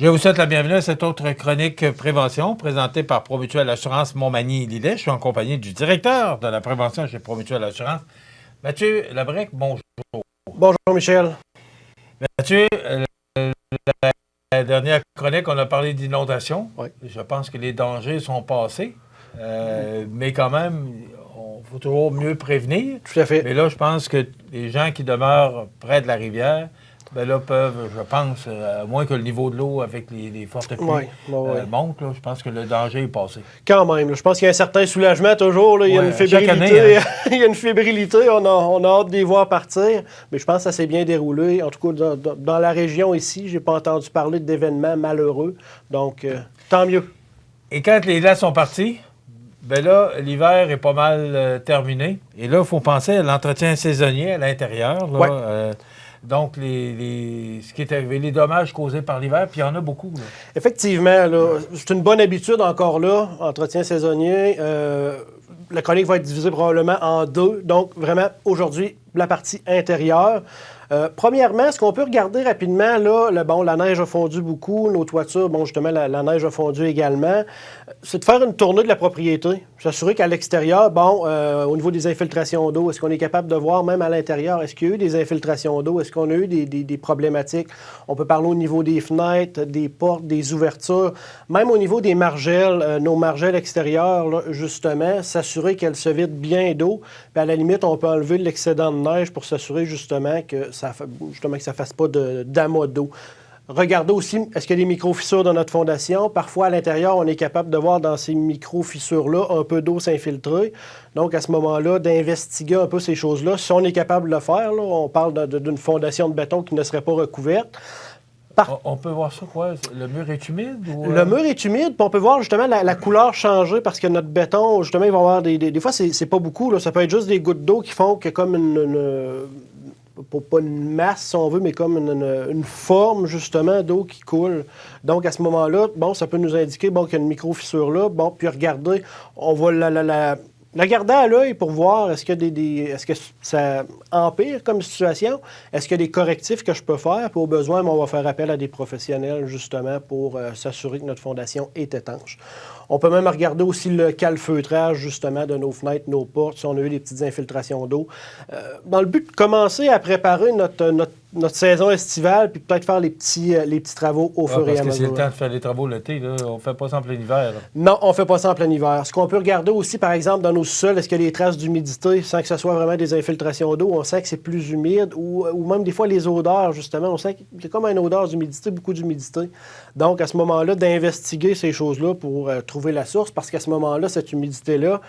Je vous souhaite la bienvenue à cette autre chronique prévention présentée par Promutuelle Assurance Montmagny-Lillet. Je suis en compagnie du directeur de la prévention chez Promutuelle Assurance, Mathieu Labrec. Bonjour. Bonjour, Michel. Mathieu, la dernière chronique, on a parlé d'inondation. Oui. Je pense que les dangers sont passés, mais quand même, il faut toujours mieux prévenir. Tout à fait. Mais là, je pense que les gens qui demeurent près de la rivière, ben là, peuvent, je pense, à moins que le niveau de l'eau avec les fortes pluies monte, là, je pense que le danger est passé. Quand même, là, je pense qu'il y a un certain soulagement toujours. Là, il y a une fébrilité. Année, hein? Il y a une fébrilité. On a hâte de les voir partir. Mais je pense que ça s'est bien déroulé. En tout cas, dans la région ici, je n'ai pas entendu parler d'événements malheureux. Donc, tant mieux. Et quand les glaces sont partis, ben là, l'hiver est pas mal terminé. Et là, il faut penser à l'entretien saisonnier à l'intérieur. Là, ouais. Donc, ce qui est arrivé, les dommages causés par l'hiver, puis il y en a beaucoup. Là. Effectivement, là, c'est une bonne habitude encore là, entretien saisonnier. La chronique va être divisée probablement en deux. Donc, vraiment, aujourd'hui, la partie intérieure. Premièrement, ce qu'on peut regarder rapidement, là, la neige a fondu beaucoup, nos toitures, justement, la neige a fondu également. C'est de faire une tournée de la propriété. S'assurer qu'à l'extérieur, au niveau des infiltrations d'eau, est-ce qu'on est capable de voir même à l'intérieur, est-ce qu'il y a eu des infiltrations d'eau, est-ce qu'on a eu des problématiques? On peut parler au niveau des fenêtres, des portes, des ouvertures, même au niveau des margelles, nos margelles extérieures, là, justement, s'assurer qu'elles se vident bien d'eau. Puis à la limite, on peut enlever l'excédent de neige pour s'assurer justement que ça ne fasse pas d'amas d'eau. Regardez aussi, est-ce qu'il y a des micro-fissures dans notre fondation? Parfois, à l'intérieur, on est capable de voir dans ces micro-fissures-là un peu d'eau s'infiltrer. Donc, à ce moment-là, d'investiguer un peu ces choses-là. Si on est capable de le faire, là, on parle d'une fondation de béton qui ne serait pas recouverte. On peut voir ça, quoi? Le mur est humide? Ou... Le mur est humide, puis on peut voir justement la couleur changer parce que notre béton, justement, il va y avoir des fois, c'est pas beaucoup. Là, ça peut être juste des gouttes d'eau qui font que comme pas une masse, si on veut, mais comme une forme, justement, d'eau qui coule. Donc, à ce moment-là, ça peut nous indiquer qu'il y a une micro-fissure là. Puis regardez, on va la garder à l'œil pour voir est-ce que ça empire comme situation, est-ce qu'il y a des correctifs que je peux faire, puis au besoin, on va faire appel à des professionnels, justement, pour s'assurer que notre fondation est étanche. On peut même regarder aussi le calfeutrage, justement, de nos fenêtres, nos portes, si on a eu des petites infiltrations d'eau. Dans le but de commencer à préparer notre saison estivale, puis peut-être faire les petits travaux au fur et à mesure. Parce que c'est le temps de faire les travaux l'été, là. On ne fait pas ça en plein hiver. Là. Non, on ne fait pas ça en plein hiver. Ce qu'on peut regarder aussi, par exemple, dans nos sols, est-ce qu'il y a des traces d'humidité, sans que ce soit vraiment des infiltrations d'eau? On sent que c'est plus humide, ou même des fois les odeurs, justement. On sent qu'il y a comme une odeur d'humidité, beaucoup d'humidité. Donc, à ce moment-là, d'investiguer ces choses-là pour trouver la source, parce qu'à ce moment-là, cette humidité-là,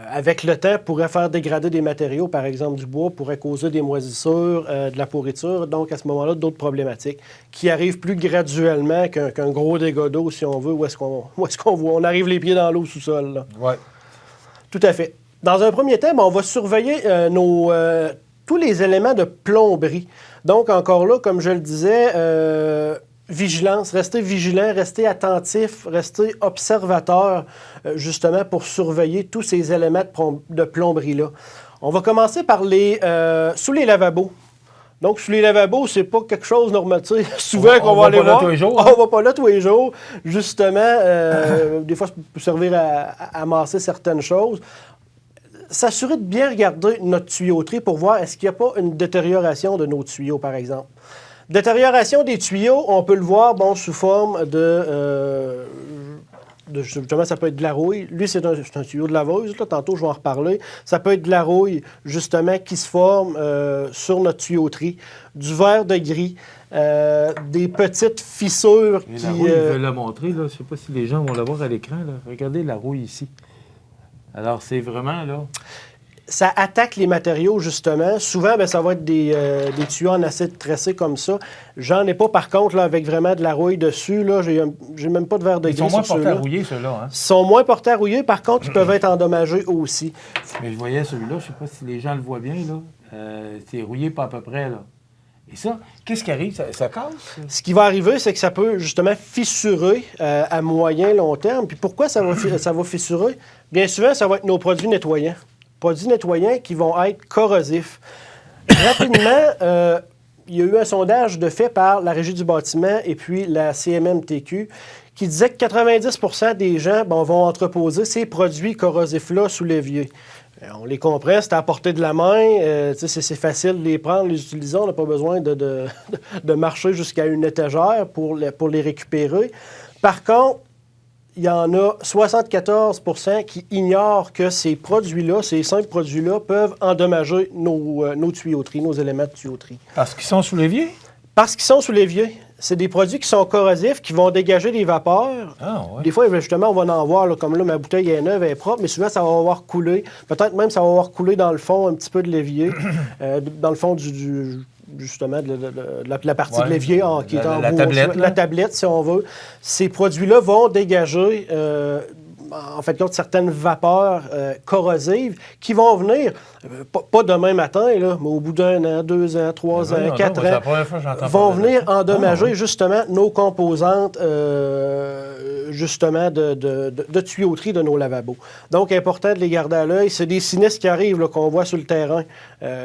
avec le temps, pourrait faire dégrader des matériaux, par exemple du bois, pourrait causer des moisissures, de la pourriture. Donc, à ce moment-là, d'autres problématiques qui arrivent plus graduellement qu'un gros dégât d'eau, si on veut, où est-ce qu'on voit. On arrive les pieds dans l'eau sous-sol. Oui. Tout à fait. Dans un premier temps, on va surveiller tous les éléments de plomberie. Donc, encore là, comme je le disais, vigilance, restez vigilant, restez attentif, restez observateur, justement, pour surveiller tous ces éléments de plomberie-là. On va commencer par sous les lavabos. Donc, sous les lavabos, c'est pas quelque chose normal. Tu sais, souvent qu'on va aller voir. Tous les jours, hein? On va pas là tous les jours. Justement, des fois, ça peut servir à amasser certaines choses. S'assurer de bien regarder notre tuyauterie pour voir est-ce qu'il n'y a pas une détérioration de nos tuyaux, par exemple. Détérioration des tuyaux, on peut le voir sous forme justement, ça peut être de la rouille. Lui, c'est un tuyau de laveuse. Là. Tantôt, je vais en reparler. Ça peut être de la rouille, justement, qui se forme sur notre tuyauterie. Du verre de gris. Des petites fissures mais qui... La rouille, je vais la montrer. Là. Je ne sais pas si les gens vont la voir à l'écran. Là. Regardez la rouille ici. Alors, c'est vraiment, là... Ça attaque les matériaux, justement. Souvent, ça va être des tuyaux en acide tressé comme ça. J'en ai pas, par contre, là, avec vraiment de la rouille dessus. Là, j'ai même pas de verre de gris. Ils sont moins portés à rouiller, ceux-là. Hein? Ils sont moins portés à rouiller. Par contre, ils peuvent être endommagés aussi. Mais je voyais celui-là, je ne sais pas si les gens le voient bien, là. C'est rouillé pas à peu près, là. Et ça, qu'est-ce qui arrive? Ça casse? Ce qui va arriver, c'est que ça peut justement fissurer à moyen, long terme. Puis pourquoi ça va fissurer? Bien souvent, ça va être nos produits nettoyants. Produits nettoyants qui vont être corrosifs. Rapidement, il y a eu un sondage de fait par la Régie du bâtiment et puis la CMMTQ qui disait que 90% des gens vont entreposer ces produits corrosifs-là sous l'évier. On les comprend, c'est à portée de la main, c'est facile de les prendre, les utiliser, on n'a pas besoin de marcher jusqu'à une étagère pour les récupérer. Par contre, il y en a 74% qui ignorent que ces produits-là, ces simples produits-là, peuvent endommager nos tuyauteries, nos éléments de tuyauterie. Parce qu'ils sont sous l'évier? Parce qu'ils sont sous l'évier. C'est des produits qui sont corrosifs, qui vont dégager des vapeurs. Ah, ouais. Des fois, justement, on va en voir, là, comme là, ma bouteille est neuve, elle est propre, mais souvent, ça va avoir coulé. Peut-être même ça va avoir coulé dans le fond un petit peu de l'évier, dans le fond justement, de la partie de l'évier qui est en bois. La tablette, si on veut. Ces produits-là vont dégager, en fait, certaines vapeurs corrosives qui vont venir, pas demain matin, là, mais au bout d'1 an, 2 ans, 3 ans, 4 ans, vont venir endommager justement nos composantes justement de tuyauterie de nos lavabos. Donc, important de les garder à l'œil. C'est des sinistres qui arrivent, là, qu'on voit sur le terrain.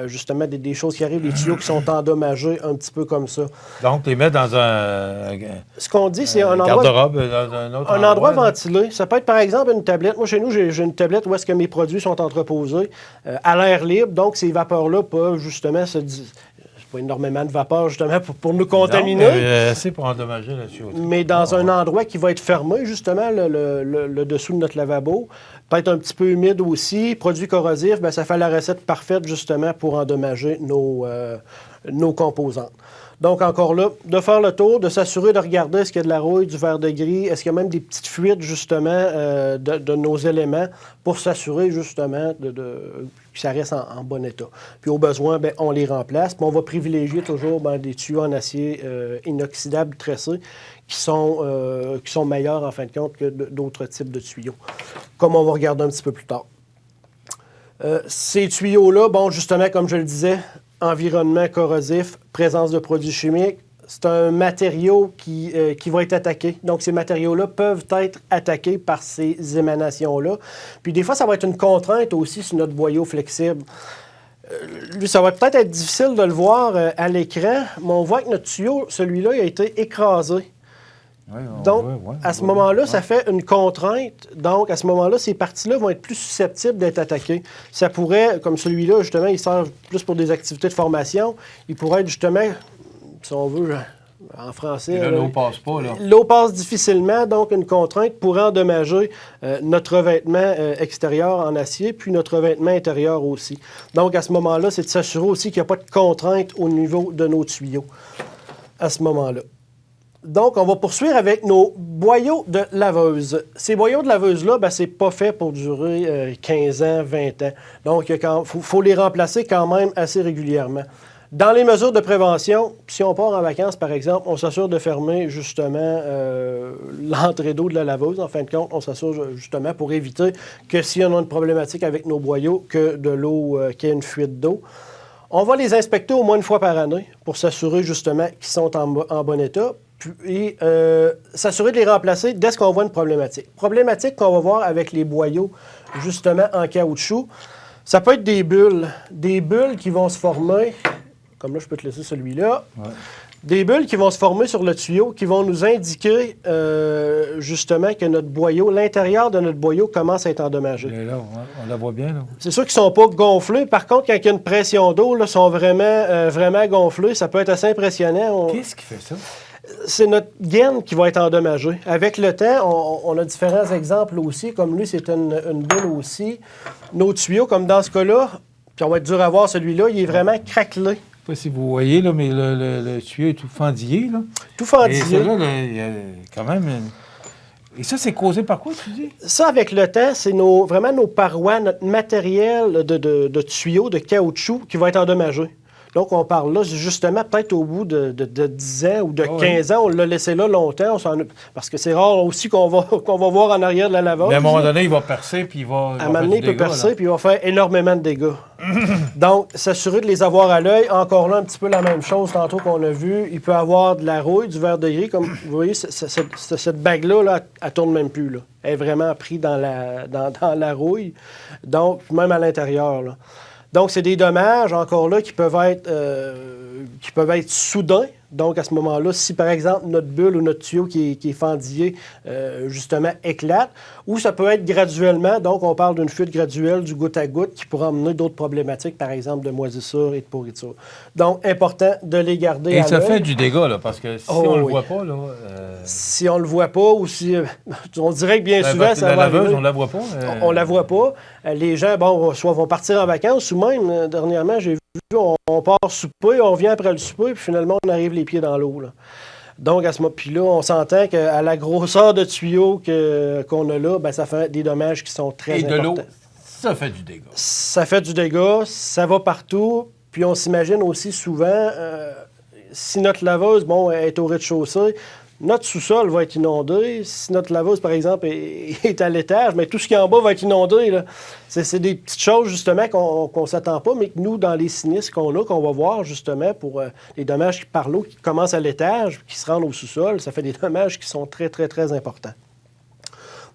Justement, des choses qui arrivent, des tuyaux qui sont endommagés un petit peu comme ça. Donc, les mettre dans un... Ce qu'on dit, c'est un garde-robe dans un autre endroit ventilé. Ça peut être, par exemple, une tablette. Moi, chez nous, j'ai une tablette où est-ce que mes produits sont entreposés à l'air libre. Donc, ces vapeurs-là peuvent justement se... pas énormément de vapeur, justement, pour nous contaminer. Non, c'est pour endommager la tuyauterie. Mais dans un endroit qui va être fermé, justement, le dessous de notre lavabo, peut-être un petit peu humide aussi, produit corrosif, ça fait la recette parfaite, justement, pour endommager nos composantes. Donc, encore là, de faire le tour, de s'assurer de regarder est-ce qu'il y a de la rouille, du verre de gris, est-ce qu'il y a même des petites fuites, justement, de nos éléments pour s'assurer, justement, que ça reste en bon état. Puis, au besoin, on les remplace. Puis, on va privilégier toujours des tuyaux en acier inoxydable tressés qui sont meilleurs, en fin de compte, que d'autres types de tuyaux, comme on va regarder un petit peu plus tard. Ces tuyaux-là, justement, comme je le disais, environnement corrosif, présence de produits chimiques, c'est un matériau qui va être attaqué. Donc, ces matériaux-là peuvent être attaqués par ces émanations-là. Puis, des fois, ça va être une contrainte aussi sur notre boyau flexible. Lui, ça va peut-être être difficile de le voir à l'écran, mais on voit que notre tuyau, celui-là, il a été écrasé. Oui, donc, à ce moment-là, ça fait une contrainte. Donc, à ce moment-là, ces parties-là vont être plus susceptibles d'être attaquées. Ça pourrait, comme celui-là, justement, il sert plus pour des activités de formation. Il pourrait être, justement, si on veut, en français... Et là, l'eau passe pas, là. L'eau passe difficilement, donc une contrainte pourrait endommager notre revêtement extérieur en acier, puis notre revêtement intérieur aussi. Donc, à ce moment-là, c'est de s'assurer aussi qu'il n'y a pas de contrainte au niveau de nos tuyaux à ce moment-là. Donc, on va poursuivre avec nos boyaux de laveuse. Ces boyaux de laveuse-là, c'est pas fait pour durer 15 ans, 20 ans. Donc, il faut les remplacer quand même assez régulièrement. Dans les mesures de prévention, si on part en vacances, par exemple, on s'assure de fermer justement l'entrée d'eau de la laveuse. En fin de compte, on s'assure justement pour éviter que s'il y a une problématique avec nos boyaux, que de l'eau, qu'il y ait une fuite d'eau. On va les inspecter au moins une fois par année pour s'assurer justement qu'ils sont en bon état. Puis s'assurer de les remplacer dès qu'on voit une problématique. Problématique qu'on va voir avec les boyaux, justement, en caoutchouc, ça peut être des bulles qui vont se former, comme là, je peux te laisser celui-là, des bulles qui vont se former sur le tuyau, qui vont nous indiquer, justement, que notre boyau, l'intérieur de notre boyau commence à être endommagé. Là, on la voit bien, là. C'est sûr qu'ils ne sont pas gonflés. Par contre, quand il y a une pression d'eau, ils sont vraiment gonflés. Ça peut être assez impressionnant. Qu'est-ce qui fait ça? C'est notre gaine qui va être endommagée. Avec le temps, on a différents exemples aussi. Comme lui, c'est une bulle aussi. Nos tuyaux, comme dans ce cas-là, puis on va être dur à voir celui-là, il est vraiment craquelé. Je ne sais pas si vous voyez, là, mais le tuyau est tout fendillé. Là. Tout fendillé. Et là, il y a quand même... Et ça, c'est causé par quoi, tu dis? Ça, avec le temps, c'est vraiment nos parois, notre matériel de tuyaux, de caoutchouc qui va être endommagé. Donc, on parle là, justement, peut-être au bout de 10 ans ou de 15 ans, on l'a laissé là longtemps, parce que c'est rare aussi qu'on va voir en arrière de la laveuse. Mais à un moment donné, il va percer, puis il va... À un moment donné, il peut percer, puis il va faire énormément de dégâts. Donc, s'assurer de les avoir à l'œil. Encore là, un petit peu la même chose, tantôt qu'on a vu. Il peut avoir de la rouille, du verre de gris. Comme vous voyez, cette bague-là, elle tourne même plus, là. Elle est vraiment prise dans la rouille. Donc, même à l'intérieur, là. Donc, c'est des dommages, encore là, qui peuvent être soudains. Donc, à ce moment-là, si par exemple notre bulle ou notre tuyau qui est fendillé, justement, éclate, ou ça peut être graduellement, donc on parle d'une fuite graduelle du goutte à goutte qui pourrait emmener d'autres problématiques, par exemple de moisissure et de pourriture. Donc, important de les garder à l'œil. Et ça fait du dégât, là, parce que si on ne le voit pas, là... Si on ne le voit pas, ou si... on dirait que bien souvent, ça va arriver. On ne la voit pas. On ne la voit pas. Les gens, soit vont partir en vacances, ou même, dernièrement, j'ai vu, on part souper, on vient après le souper, puis finalement, on arrive les pieds dans l'eau. Donc, à ce moment puis là, on s'entend qu'à la grosseur de tuyau qu'on a là, ben, ça fait des dommages qui sont très importants. Et de l'eau, ça fait du dégât. Ça fait du dégât, ça va partout. Puis on s'imagine aussi souvent, si notre laveuse, est au rez-de-chaussée, notre sous-sol va être inondé. Si notre laveuse, par exemple, est à l'étage, mais tout ce qui est en bas va être inondé. Là. C'est des petites choses, justement, qu'on ne s'attend pas, mais que nous, dans les sinistres qu'on va voir, justement, pour les dommages par l'eau qui commencent à l'étage, qui se rendent au sous-sol, ça fait des dommages qui sont très, très, très importants.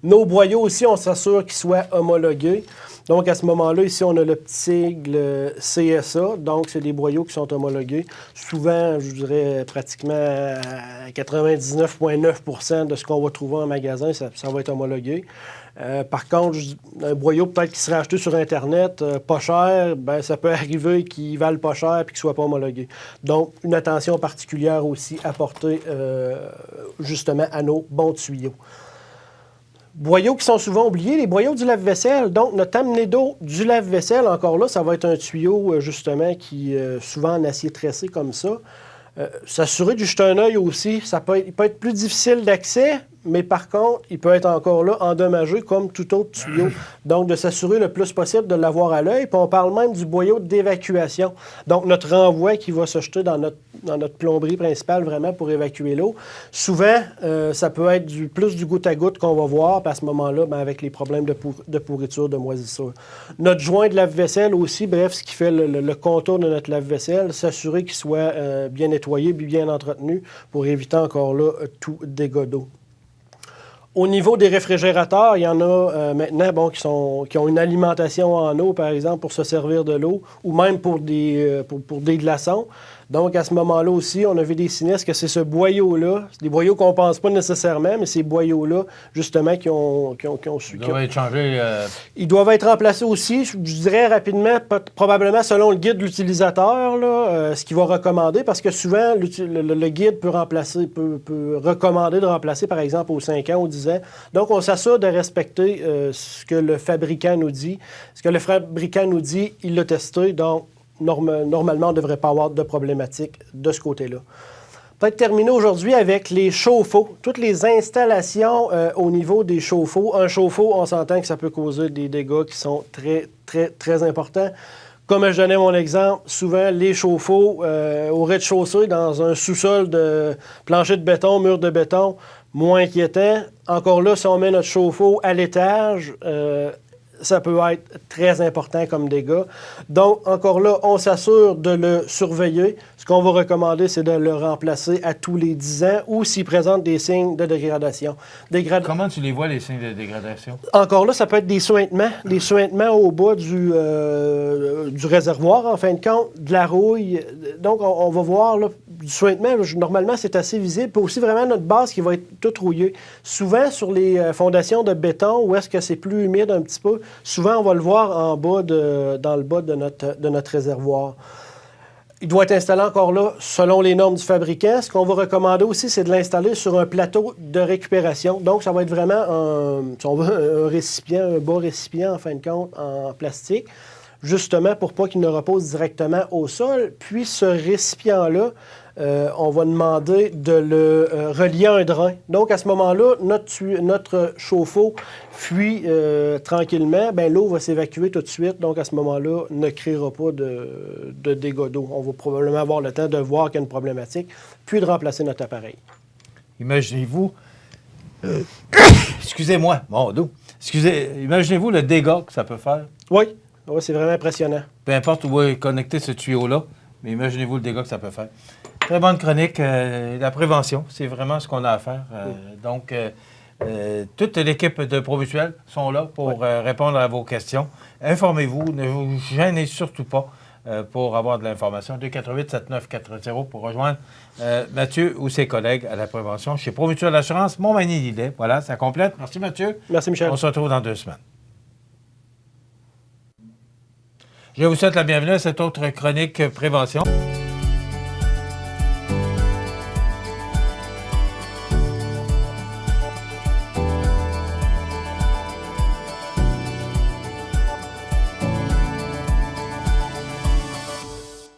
Nos boyaux aussi, on s'assure qu'ils soient homologués. Donc, à ce moment-là, ici, on a le petit sigle CSA. Donc, c'est des boyaux qui sont homologués. Souvent, je dirais pratiquement à 99,9 % de ce qu'on va trouver en magasin, ça va être homologué. Par contre, un boyau peut-être qui serait acheté sur Internet, pas cher, ben ça peut arriver qu'il vaille pas cher et qu'il ne soit pas homologué. Donc, une attention particulière aussi à porter justement à nos bons tuyaux. Boyaux qui sont souvent oubliés, les boyaux du lave-vaisselle. Donc, notre amenée d'eau du lave-vaisselle, encore là, ça va être un tuyau, justement, qui est souvent en acier tressé comme ça. S'assurer de jeter un œil aussi, il peut être plus difficile d'accès, mais par contre, il peut être encore là endommagé comme tout autre tuyau. Donc, de s'assurer le plus possible de l'avoir à l'œil. Puis on parle même du boyau d'évacuation. Donc, notre renvoi qui va se jeter dans notre plomberie principale vraiment pour évacuer l'eau. Souvent, ça peut être plus du goutte à goutte qu'on va voir, puis à ce moment-là, ben, avec les problèmes de pourriture, de moisissure. Notre joint de lave-vaisselle aussi, bref, ce qui fait le contour de notre lave-vaisselle, s'assurer qu'il soit bien nettoyé, bien entretenu pour éviter encore là tout dégât d'eau. Au niveau des réfrigérateurs, il y en a maintenant qui ont une alimentation en eau, par exemple, pour se servir de l'eau, ou même pour des glaçons. Donc, à ce moment-là aussi, on a vu des sinistres que c'est ce boyau-là, c'est des boyaux qu'on ne pense pas nécessairement, mais ces boyaux-là, justement, qui ont su... Ils doivent être changés... Ils doivent être remplacés aussi, je dirais rapidement, probablement selon le guide de l'utilisateur, ce qu'il va recommander, parce que souvent, le guide peut recommander de remplacer, par exemple, aux 5 ans, aux 10 ans. Donc, on s'assure de respecter ce que le fabricant nous dit. Ce que le fabricant nous dit, il l'a testé, donc normalement, on ne devrait pas avoir de problématique de ce côté-là. Peut-être terminer aujourd'hui avec les chauffe-eau. Toutes les installations au niveau des chauffe-eau. Un chauffe-eau, on s'entend que ça peut causer des dégâts qui sont très, très, très importants. Comme je donnais mon exemple, souvent les chauffe-eau au rez-de-chaussée, dans un sous-sol de plancher de béton, mur de béton, moins inquiétant. Encore là, si on met notre chauffe-eau à l'étage, ça peut être très important comme dégâts. Donc, encore là, on s'assure de le surveiller. Ce qu'on va recommander, c'est de le remplacer à tous les 10 ans ou s'il présente des signes de dégradation. Comment tu les vois, les signes de dégradation? Encore là, ça peut être des suintements au bas du réservoir, en fin de compte, de la rouille. Donc, on va voir là, du suintement. Normalement, c'est assez visible. Puis aussi, vraiment, notre base qui va être toute rouillée. Souvent, sur les fondations de béton, où est-ce que c'est plus humide un petit peu, souvent, on va le voir en bas dans le bas de notre réservoir. Il doit être installé encore là selon les normes du fabricant. Ce qu'on va recommander aussi, c'est de l'installer sur un plateau de récupération. Donc, ça va être vraiment un récipient, un bas récipient, en fin de compte, en plastique, justement pour pas qu'il ne repose directement au sol. Puis, ce récipient-là, on va demander de le relier à un drain. Donc, à ce moment-là, notre chauffe-eau fuit tranquillement. Bien, l'eau va s'évacuer tout de suite. Donc, à ce moment-là, ne créera pas de dégâts d'eau. On va probablement avoir le temps de voir qu'il y a une problématique, puis de remplacer notre appareil. Imaginez-vous... Excusez-moi, mon dos. Imaginez-vous le dégât que ça peut faire. Oui, c'est vraiment impressionnant. Peu importe où est connecté ce tuyau-là, mais imaginez-vous le dégât que ça peut faire. Très bonne chronique. La prévention, c'est vraiment ce qu'on a à faire. Donc, toute l'équipe de Promutuel sont là pour répondre à vos questions. Informez-vous, ne vous gênez surtout pas pour avoir de l'information. 248-7940 pour rejoindre Mathieu ou ses collègues à la prévention chez Promutuel Assurance Montmagny-Lillet. Voilà, ça complète. Merci Mathieu. Merci Michel. On se retrouve dans 2 semaines. Je vous souhaite la bienvenue à cette autre chronique prévention.